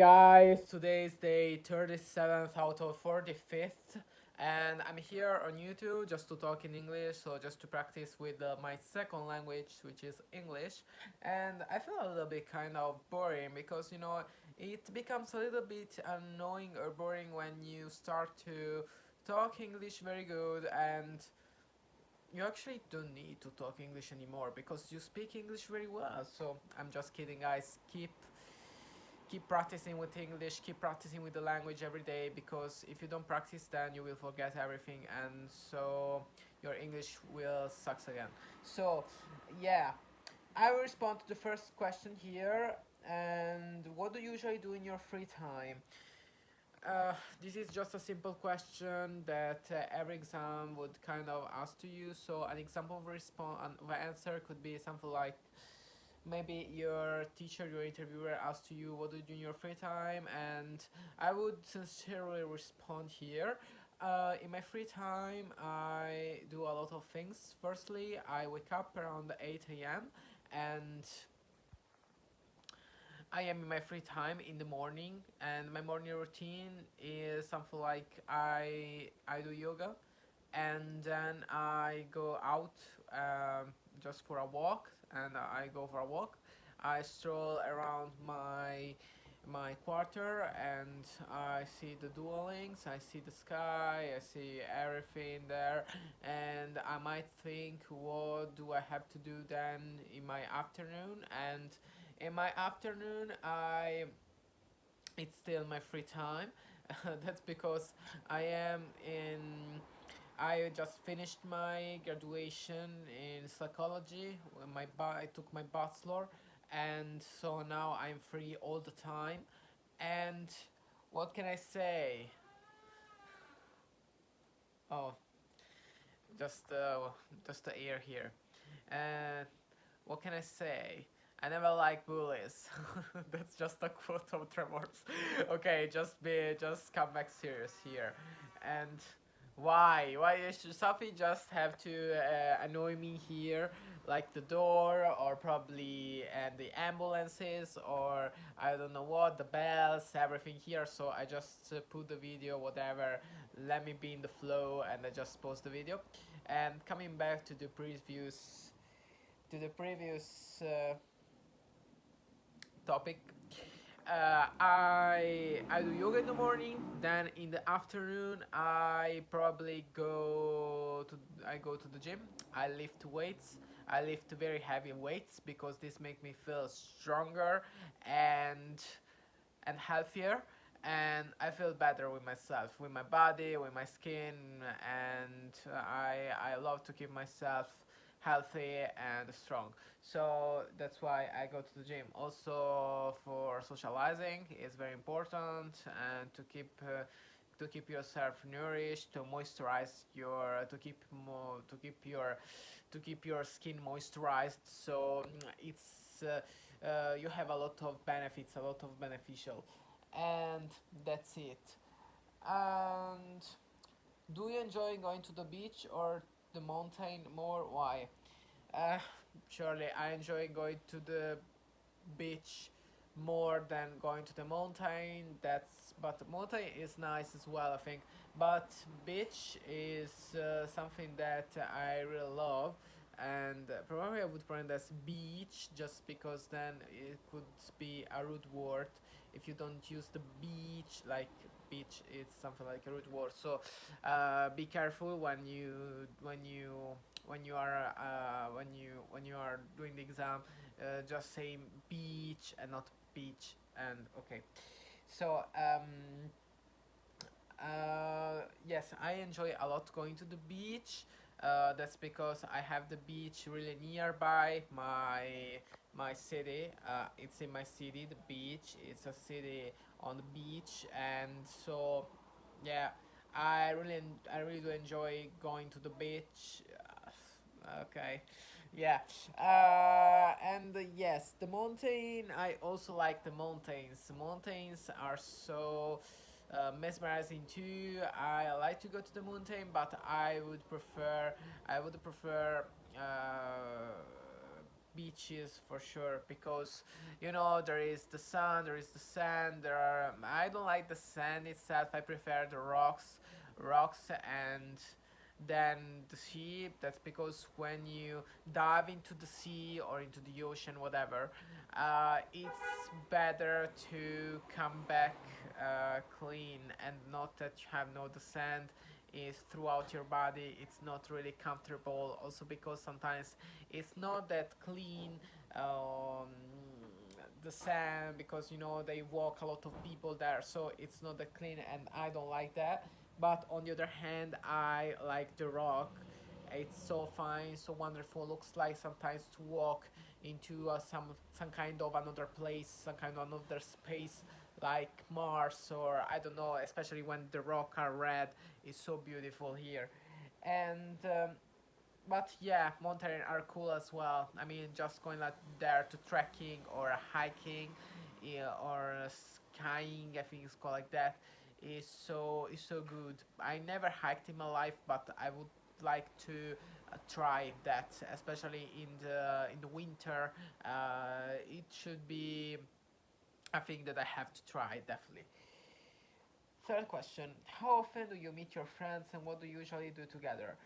Guys, today is day 37th out of 45th, and I'm here on YouTube just to talk in English, so just to practice with my second language, which is English. And I feel a little bit kind of boring because it becomes a little bit annoying or boring when you start to talk English very good and you actually don't need to talk English anymore because you speak English very well. So I'm just kidding, guys. Keep practicing with English, keep practicing with the language every day, because if you don't practice then you will forget everything, and so your English will sucks again. So yeah, I will respond to the first question here. And what do you usually do in your free time? This is just a simple question that every exam would kind of ask to you. So an example of the answer could be something like, maybe your teacher, your interviewer asked to you, what do you do in your free time? And I would sincerely respond here. In my free time, I do a lot of things. Firstly, I wake up around 8 a.m. and I am in my free time in the morning, and my morning routine is something like I do yoga, and then I go out just for a walk, and I go for a walk. I stroll around my quarter, and I see the dwellings, I see the sky, I see everything there, and I might think, what do I have to do then in my afternoon? And in my afternoon, I it's still my free time. That's because I am in. I just finished my graduation in psychology. I took my bachelor, and so now I'm free all the time. And what can I say? Oh, just just the air here. And what can I say? I never like bullies. That's just a quote of Tremors. Okay, just come back serious here. And why? Why should Sophie just have to annoy me here, like the door, or probably and the ambulances, or I don't know what, the bells, everything here. So I just put the video, whatever. Let me be in the flow, and I just post the video. And coming back to the previous topic. I do yoga in the morning. Then in the afternoon, I go to the gym. I lift weights. I lift very heavy weights because this make me feel stronger and healthier, and I feel better with myself, with my body, with my skin, and I love to keep myself healthy and strong. So that's why I go to the gym. Also for socializing is very important, and to keep yourself nourished, to moisturize your to keep your skin moisturized. So you have a lot of benefits, a lot of beneficial, and that's it. And do you enjoy going to the beach or the mountain more? Why? Uh, Surely I enjoy going to the beach more than going to the mountain. But the mountain is nice as well, I think. But beach is something that I really love, and probably I would brand as beach just because then it could be a rude word if you don't use the beach, like beach it's something like a rude word. So be careful when you are doing the exam. Just say beach and not beach. And okay, so yes, I enjoy a lot going to the beach. That's because I have the beach really nearby my city. It's in my city, the beach. It's a city on the beach, and so yeah, I really do enjoy going to the beach. Okay, yeah, and yes, the mountain. I also like the mountains. Mountains are so mesmerizing too. I like to go to the mountain, but I would prefer beaches for sure, because you know there is the sun, there is the sand. There are, I don't like the sand itself. I prefer the rocks, and then the sea. That's because when you dive into the sea or into the ocean, whatever, it's better to come back clean, and not that you have no the sand is throughout your body. It's not really comfortable. Also because sometimes it's not that clean. Um, the sand, because you know they walk a lot of people there, so it's not that clean, and I don't like that. But on the other hand, I like the rock. It's so fine, so wonderful. Looks like sometimes to walk into some kind of another place, some kind of another space, like Mars, or I don't know. Especially when the rock are red, it's so beautiful here. And but yeah, mountain are cool as well. I mean, just going like there to trekking or hiking, yeah, or skiing, I think it's called like that, is so good. I never hiked in my life, but I would like to try that, especially in the winter. It should be a thing that I have to try definitely. Third question: how often do you meet your friends, and what do you usually do together?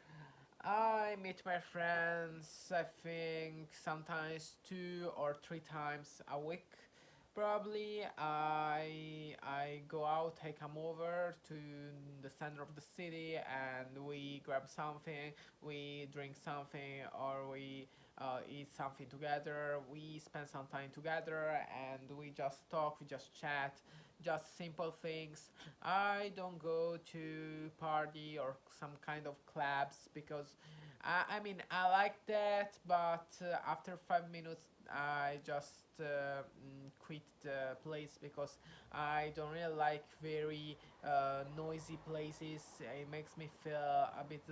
I meet my friends, I think, sometimes 2 or 3 times a week. Probably I go out, I come over to the center of the city, and we grab something, we drink something, or we eat something together. We spend some time together, and we just talk, we just chat, just simple things. I don't go to party or some kind of clubs, because I mean I like that, but after 5 minutes I just quit the place, because I don't really like very noisy places. It makes me feel a bit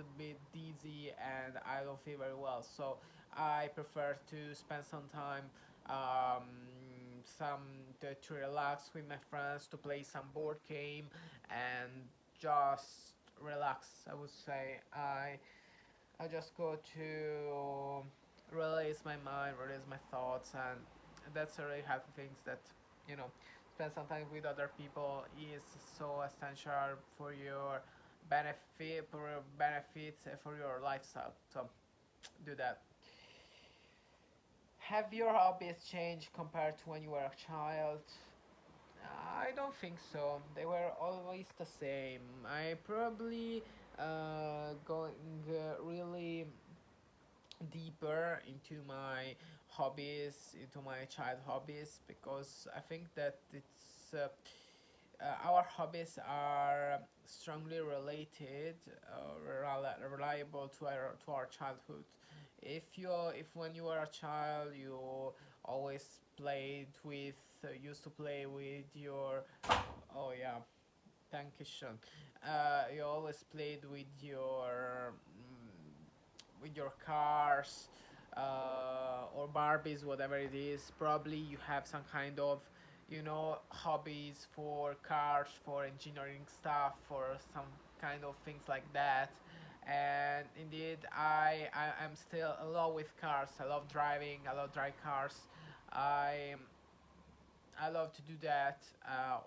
dizzy, and I don't feel very well. So I prefer to spend some time, um, some to relax with my friends, to play some board game, and just relax. I would say I just go to release my mind, release my thoughts, and that's a really happy things that you know spend some time with other people is so essential for your benefits for your lifestyle. So do that. Have your hobbies changed compared to when you were a child? I don't think so. They were always the same. I probably going really deeper into my hobbies, into my child hobbies, because I think that our hobbies are strongly related, reliable to our childhood. If when you were a child you always played with, used to play with your, oh yeah, thank you, Sean. You always played with your cars, or Barbies, whatever it is. Probably you have some kind of, hobbies for cars, for engineering stuff, for some kind of things like that. And indeed, I'm still in love with cars. I love driving. I love drive cars. I I love to do that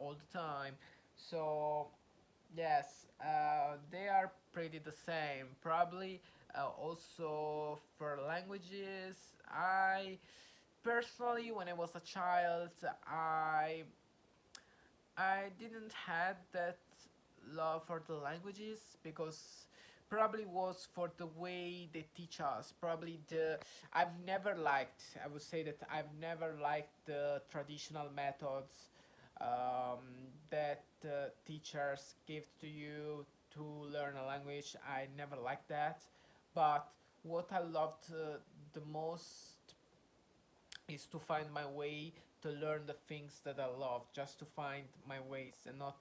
all the time. So yes, they are pretty the same. Probably also for languages. I personally, when I was a child, I I didn't had that love for the languages, because probably was for the way they teach us. Probably the I've never liked. I would say that I've never liked the traditional methods that teachers give to you to learn a language. I never liked that. But what I loved the most is to find my way to learn the things that I love, just to find my ways, and not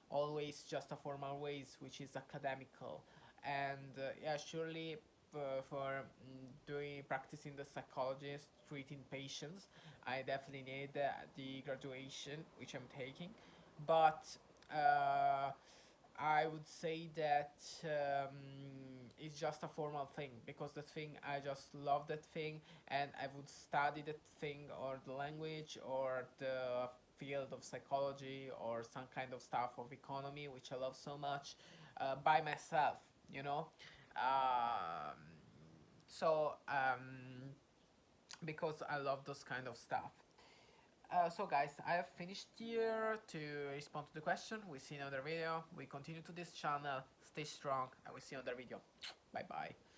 always just a formal ways, which is academical. And yeah, surely for doing practicing the psychologist, treating patients, I definitely need the graduation which I'm taking. But I would say that it's just a formal thing, because the thing, I just love that thing, and I would study that thing or the language or the field of psychology or some kind of stuff of economy, which I love so much, by myself, you know. Um, so because I love those kind of stuff. So guys, I have finished here to respond to the question. We see you in another video. We continue to this channel. Stay strong. I will see you in another video. Bye bye.